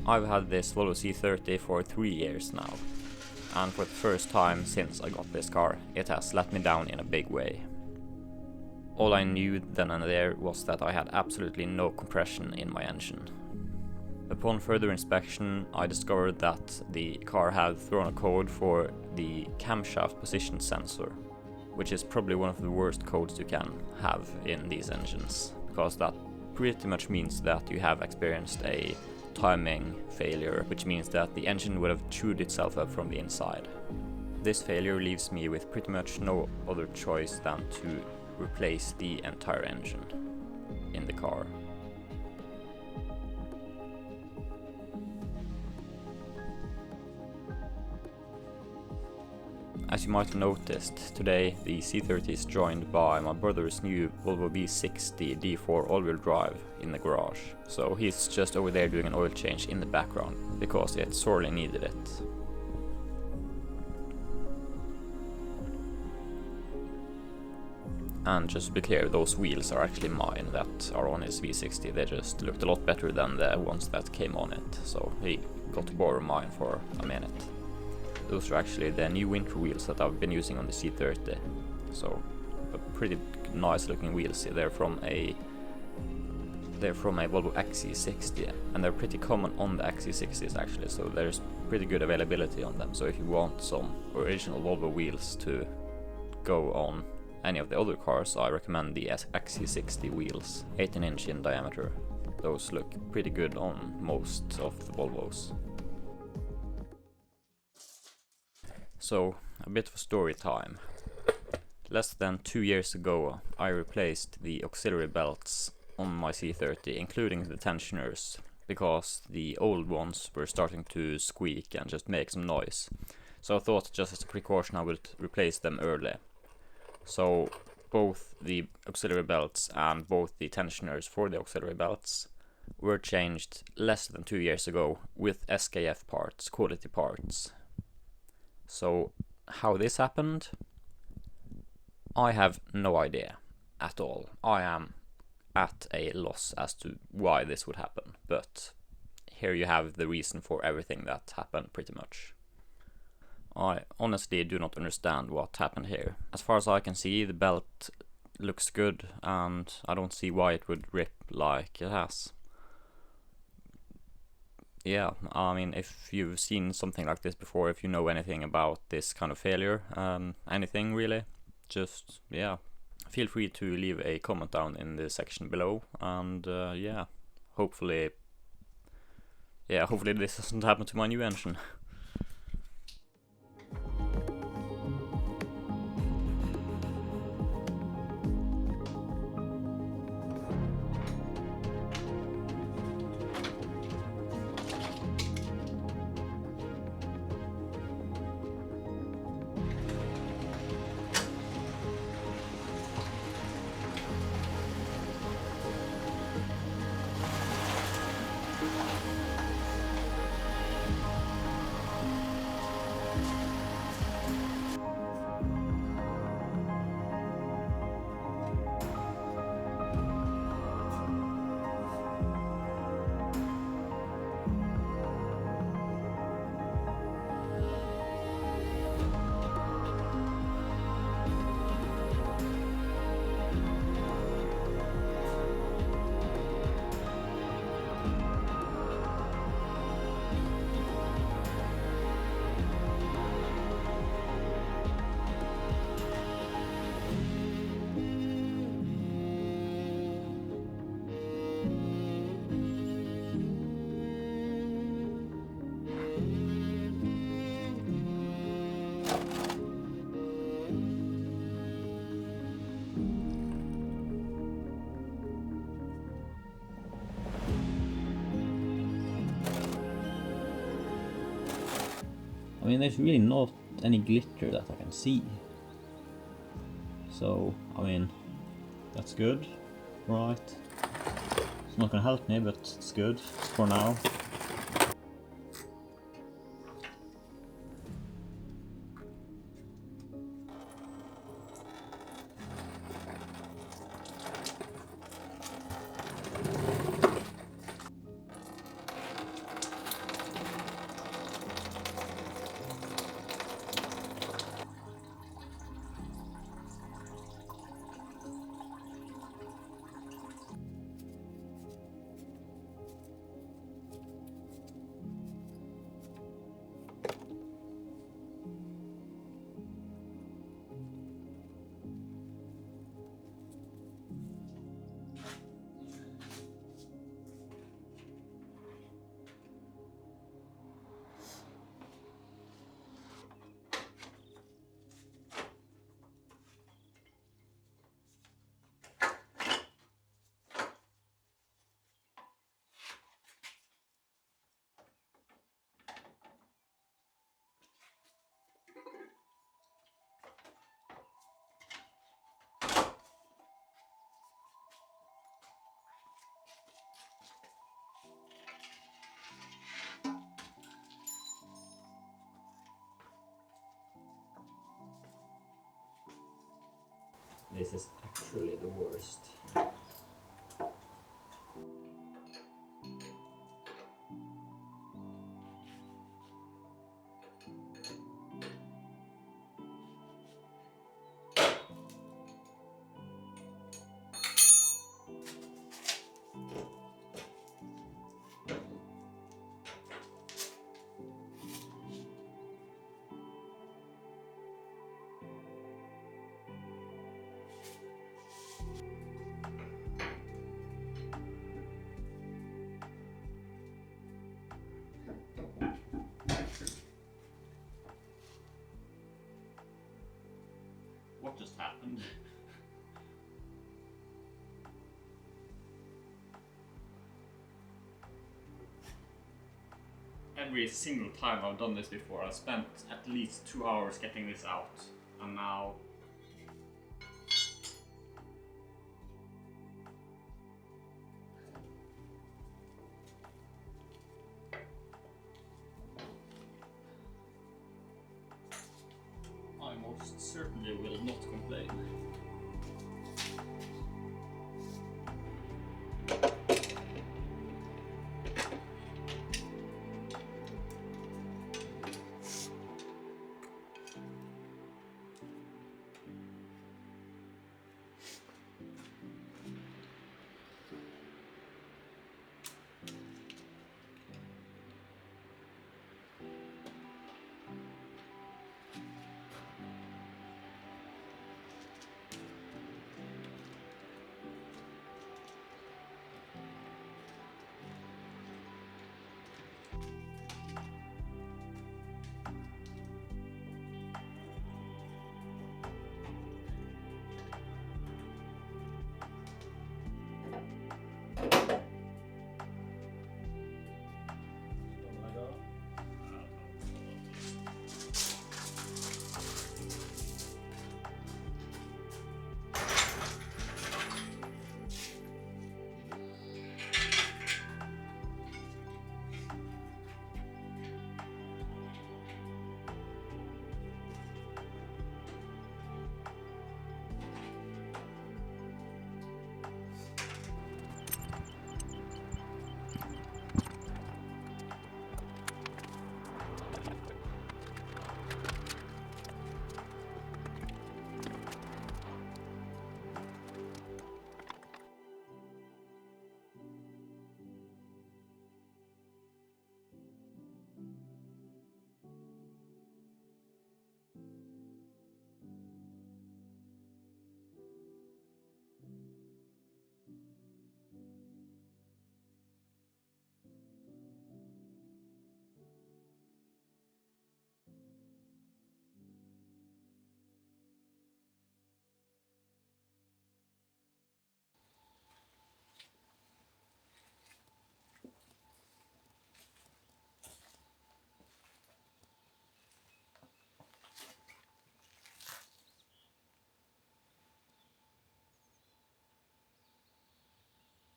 I've had this Volvo C30 for 3 years now, and for the first time since I got this car, it has let me down in a big way. All I knew then and there was that I had absolutely no compression in my engine. Upon further inspection, I discovered that the car had thrown a code for the camshaft position sensor, which is probably one of the worst codes you can have in these engines, because that pretty much means that you have experienced a timing failure, which means that the engine would have chewed itself up from the inside. This failure leaves me with pretty much no other choice than to replace the entire engine in the car. As you might have noticed, today the C30 is joined by my brother's new Volvo V60 D4 all-wheel drive in the garage, so he's just over there doing an oil change in the background, because it sorely needed it. And just to be clear, those wheels are actually mine that are on his V60, they just looked a lot better than the ones that came on it, so he got to borrow mine for a minute. Those are actually the new winter wheels that I've been using on the C30. So, a pretty nice looking wheels. They're from a Volvo XC60, and they're pretty common on the XC60s actually, so there's pretty good availability on them. So if you want some original Volvo wheels to go on any of the other cars, I recommend the XC60 wheels, 18" in diameter. Those look pretty good on most of the Volvos. So, a bit of a story time. Less than 2 years ago, I replaced the auxiliary belts on my C30, including the tensioners, because the old ones were starting to squeak and just make some noise. So I thought, just as a precaution, I would replace them early. So both the auxiliary belts and both the tensioners for the auxiliary belts were changed less than 2 years ago with SKF parts, quality parts. So how this happened, I have no idea at all. I am at a loss as to why this would happen, but here you have the reason for everything that happened pretty much. I honestly do not understand what happened here. As far as I can see, the belt looks good, and I don't see why it would rip like it has. Yeah, I mean, if you've seen something like this before, if you know anything about this kind of failure, anything really, just, yeah, feel free to leave a comment down in the section below, and yeah, hopefully this doesn't happen to my new engine. I mean, there's really not any glitter that I can see. So, I mean, that's good, right? It's not gonna help me, but it's good for now. This is actually the worst. What just happened? Every single time I've done this before, I've spent at least 2 hours getting this out, and now I most certainly will not complain.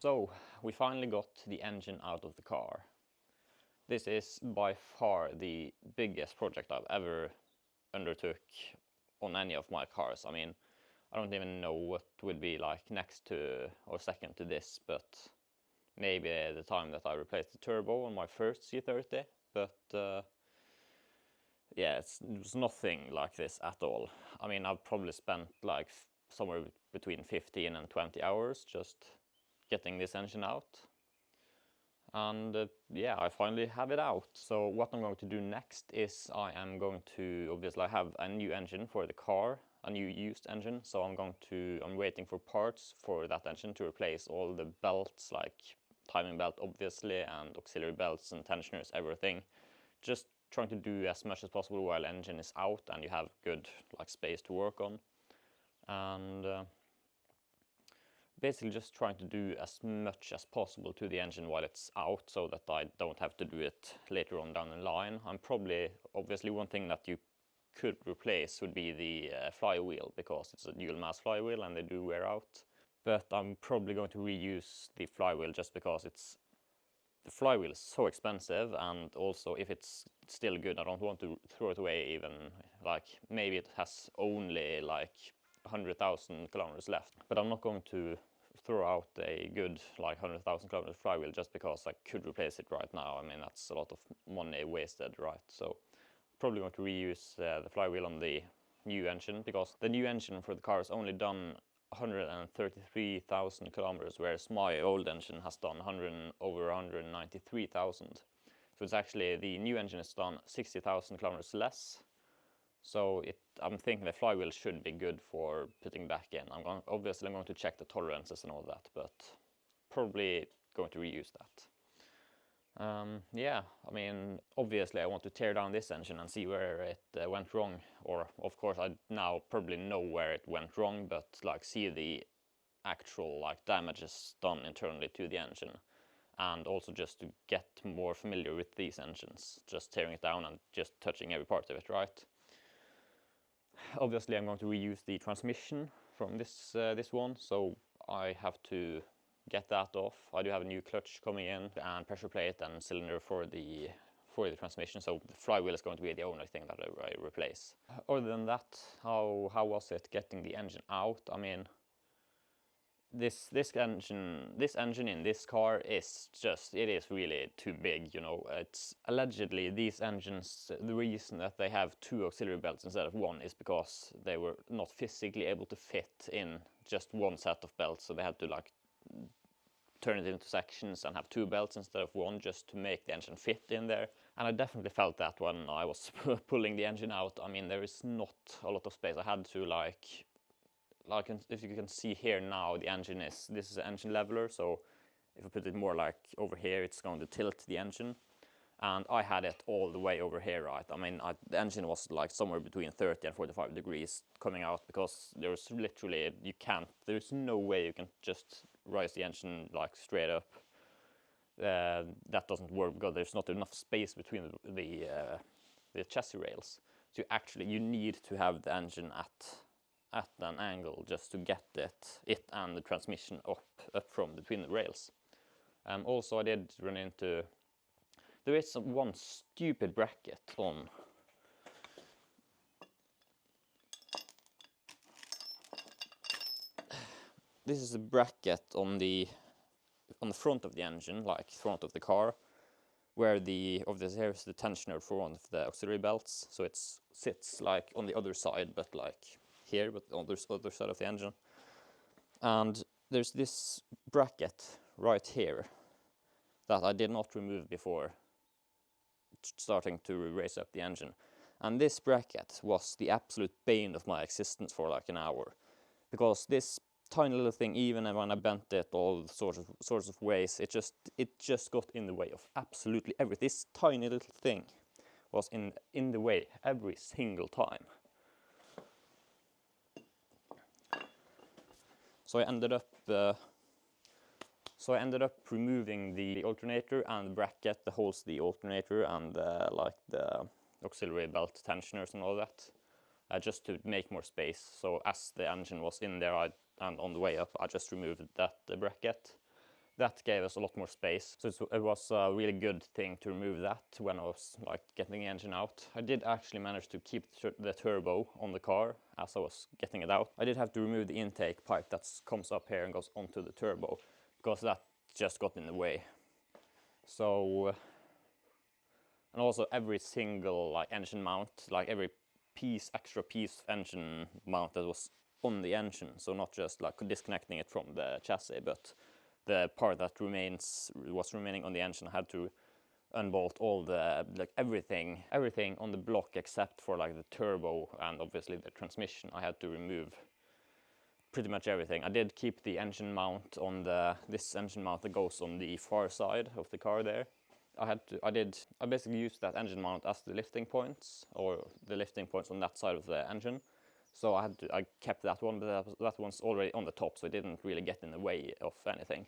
So, we finally got the engine out of the car. This is by far the biggest project I've ever undertook on any of my cars. I mean, I don't even know what would be like next to or second to this, but maybe the time that I replaced the turbo on my first C30, but yeah, it was nothing like this at all. I mean, I've probably spent like somewhere between 15 and 20 hours just getting this engine out. And yeah, I finally have it out. So what I'm going to do next is I am going to obviously have a new engine for the car, a new used engine. So I'm waiting for parts for that engine to replace all the belts, like timing belt obviously, and auxiliary belts and tensioners, everything. Just trying to do as much as possible while engine is out and you have good like space to work on. And basically just trying to do as much as possible to the engine while it's out so that I don't have to do it later on down the line. Obviously one thing that you could replace would be the flywheel, because it's a dual mass flywheel and they do wear out. But I'm probably going to reuse the flywheel just because the flywheel is so expensive, and also if it's still good, I don't want to throw it away even, like maybe it has only like 100,000 kilometers left. But I'm not going to throw out a good like 100,000 kilometers flywheel just because I could replace it right now. I mean, that's a lot of money wasted, right? So probably going to reuse the flywheel on the new engine, because the new engine for the car has only done 133,000 kilometers, whereas my old engine has done over 193,000. So it's actually, the new engine has done 60,000 kilometers less. So I'm thinking the flywheel should be good for putting back in. Obviously I'm going to check the tolerances and all that, but probably going to reuse that. Yeah, I mean, obviously I want to tear down this engine and see where it went wrong. Or, of course, I now probably know where it went wrong, but like see the actual like damages done internally to the engine. And also just to get more familiar with these engines, just tearing it down and just touching every part of it, right? Obviously I'm going to reuse the transmission from this one, so I have to get that off. I do have a new clutch coming in and pressure plate and cylinder for the transmission, so the flywheel is going to be the only thing that I replace. Other than that, how was it getting the engine out? I mean, this engine in this car is just, it is really too big, you know. It's allegedly these engines, the reason that they have 2 auxiliary belts instead of 1 is because they were not physically able to fit in just 1 set of belts, so they had to like turn it into sections and have 2 belts instead of 1 just to make the engine fit in there. And I definitely felt that when I was pulling the engine out. I mean, there is not a lot of space. I had to like if you can see here now, the engine this is an engine leveler, so if I put it more like over here, it's going to tilt the engine. And I had it all the way over here, right? I mean, the engine was like somewhere between 30 and 45 degrees coming out, because there's literally, there's no way you can just rise the engine like straight up. That doesn't work because there's not enough space between the chassis rails. So you need to have the engine at an angle just to get it and the transmission up from between the rails. Also, I did run into, there is one stupid bracket on this is a bracket on the front of the engine, like front of the car, where here's the tensioner for one of the auxiliary belts, so it sits like on the other side, but like here, but on the other side of the engine. And there's this bracket right here that I did not remove before starting to raise up the engine. And this bracket was the absolute bane of my existence for like an hour, because this tiny little thing, even when I bent it all sorts of ways, it just got in the way of absolutely everything. This tiny little thing was in the way every single time. So I ended up removing the alternator and the bracket that holds the alternator and like the auxiliary belt tensioners and all that, just to make more space. So as the engine was in there and on the way up, I just removed that bracket. That gave us a lot more space. So it was a really good thing to remove that when I was like getting the engine out. I did actually manage to keep the turbo on the car as I was getting it out. I did have to remove the intake pipe that comes up here and goes onto the turbo, because that just got in the way. So, and also every single like engine mount, like every extra piece of engine mount that was on the engine, so not just like disconnecting it from the chassis, but the part that was remaining on the engine, I had to unbolt all the everything on the block except for like the turbo and obviously the transmission. I had to remove pretty much everything. I did keep the engine mount on this engine mount that goes on the far side of the car there. I basically used that engine mount as the lifting points, or the lifting points on that side of the engine. So I kept that one, but that one's already on the top, so it didn't really get in the way of anything.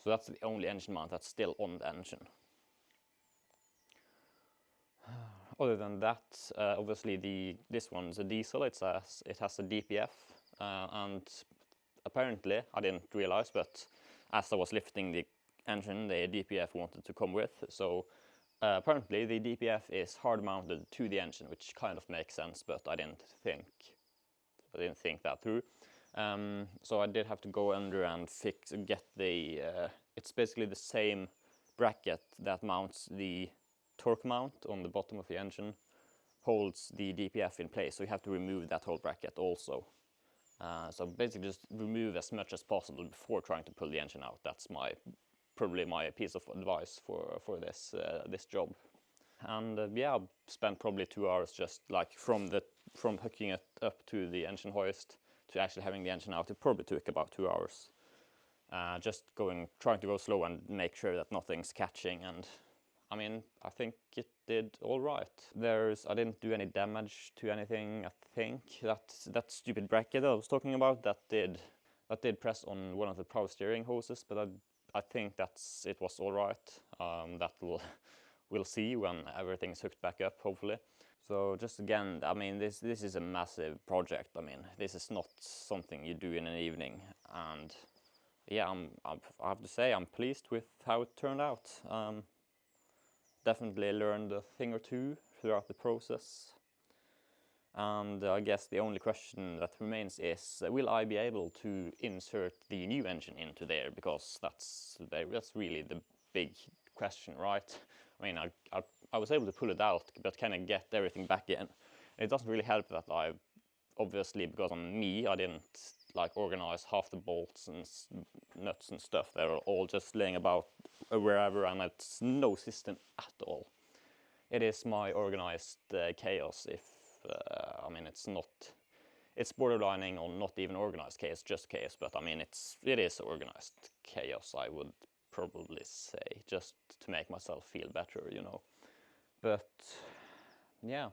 So that's the only engine mount that's still on the engine. Other than that, obviously this one's a diesel. It has a DPF, and apparently, I didn't realize, but as I was lifting the engine, the DPF wanted to come with. So apparently the DPF is hard mounted to the engine, which kind of makes sense, but I didn't think I didn't think that through. So I did have to go under and get the, it's basically the same bracket that mounts the torque mount on the bottom of the engine, holds the DPF in place, so you have to remove that whole bracket also. So basically just remove as much as possible before trying to pull the engine out. That's probably my piece of advice for this job. And yeah, I spent probably 2 hours just like from hooking it up to the engine hoist to actually having the engine out. It probably took about 2 hours. Just trying to go slow and make sure that nothing's catching, and I mean, I think it did all right. I didn't do any damage to anything. I think that stupid bracket I was talking about, that did press on one of the power steering hoses, but I think it was all right. We'll see when everything's hooked back up, hopefully. So just again, I mean, this is a massive project. I mean, this is not something you do in an evening, and yeah, I have to say I'm pleased with how it turned out. Definitely learned a thing or two throughout the process. And I guess the only question that remains is, will I be able to insert the new engine into there? Because that's really the big question, right? I mean, I was able to pull it out, but kind of get everything back in. It doesn't really help that obviously, because I'm me, I didn't like organize half the bolts and nuts and stuff. They're all just laying about wherever, and it's no system at all. It is my organized chaos. I mean, it's borderlining on not even organized chaos, just chaos. But I mean, it is organized chaos, I would probably say, just to make myself feel better, you know. But yeah,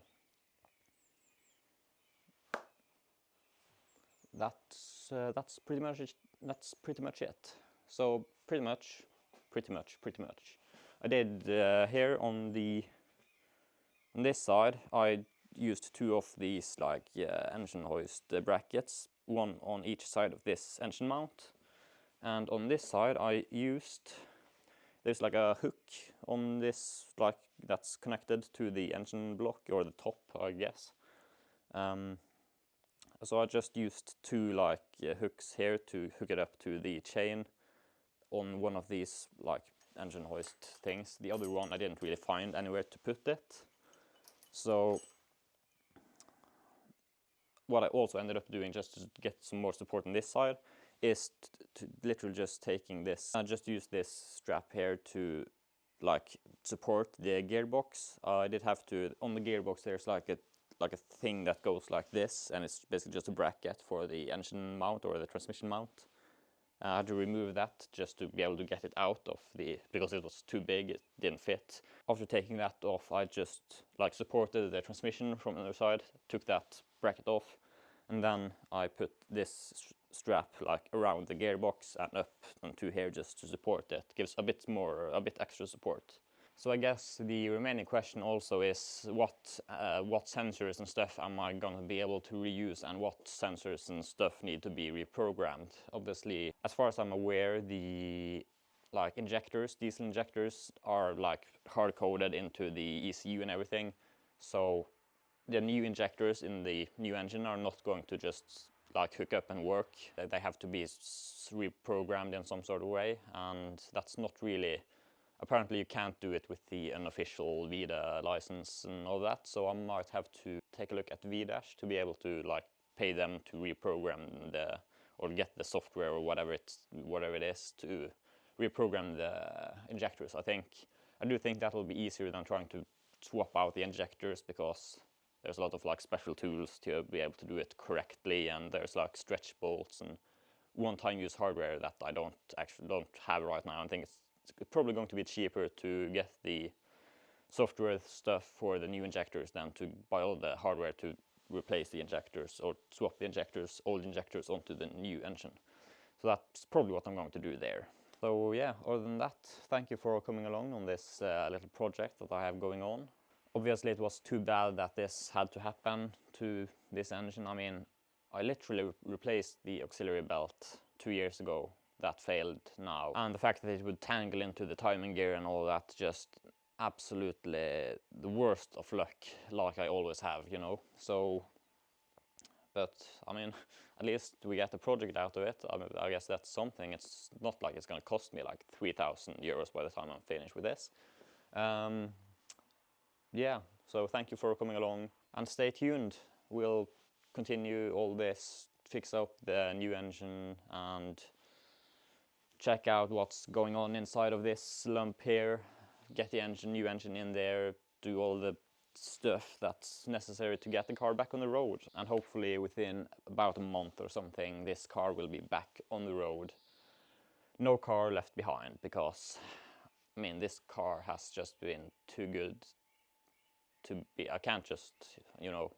that's pretty much it. That's pretty much it. So pretty much. I did here on this side, I used 2 of these like engine hoist brackets, one on each side of this engine mount, and on this side there's like a hook on this, like that's connected to the engine block, or the top, I guess. So I just used 2 like hooks here to hook it up to the chain on one of these like engine hoist things. The other one I didn't really find anywhere to put it. So what I also ended up doing, just to get some more support on this side, is to literally just taking this. I just used this strap here to like support the gearbox. I did have to, on the gearbox there's like a thing that goes like this, and it's basically just a bracket for the engine mount or the transmission mount. I had to remove that just to be able to get it out of because it was too big, it didn't fit. After taking that off, I just like supported the transmission from the other side, took that bracket off, and then I put this strap like around the gearbox and up onto here just to support it. Gives a bit extra support. So I guess the remaining question also is what sensors and stuff am I gonna be able to reuse, and what sensors and stuff need to be reprogrammed. Obviously, as far as I'm aware, the like diesel injectors are like hard-coded into the ECU and everything. So the new injectors in the new engine are not going to just like hook up and work. They have to be reprogrammed in some sort of way, and that's not really. Apparently you can't do it with the unofficial VIDA license and all that, so I might have to take a look at VDash to be able to like pay them to reprogram or get the software or whatever it is to reprogram the injectors. I do think that will be easier than trying to swap out the injectors, because there's a lot of like special tools to be able to do it correctly, and there's like stretch bolts and one-time use hardware that I don't have right now. I think it's probably going to be cheaper to get the software stuff for the new injectors than to buy all the hardware to replace the injectors or swap the old injectors onto the new engine. So that's probably what I'm going to do there. So yeah, other than that, thank you for coming along on this little project that I have going on. Obviously it was too bad that this had to happen to this engine. I mean, I literally replaced the auxiliary belt 2 years ago. That failed now, and the fact that it would tangle into the timing gear and all that, just absolutely the worst of luck, like I always have, you know. So But I mean, at least we get a project out of it. I mean, I guess that's something. It's not like it's going to cost me like 3,000 euros by the time I'm finished with this. Yeah, so thank you for coming along and stay tuned. We'll continue all this, fix up the new engine and check out what's going on inside of this lump here, get the new engine in there, do all the stuff that's necessary to get the car back on the road. And hopefully within about a month or something, this car will be back on the road. No car left behind, because I mean, this car has just been too good to be. I can't just, you know,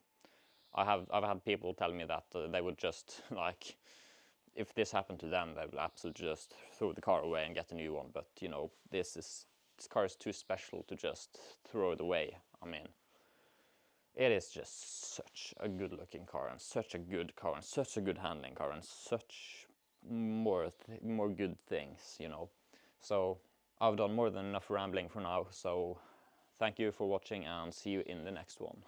I've had people tell me that they would just like, if this happened to them, they would absolutely just throw the car away and get a new one. But you know, this car is too special to just throw it away. I mean, it is just such a good looking car, and such a good car, and such a good handling car, and such more good things, you know. So I've done more than enough rambling for now, so thank you for watching and see you in the next one.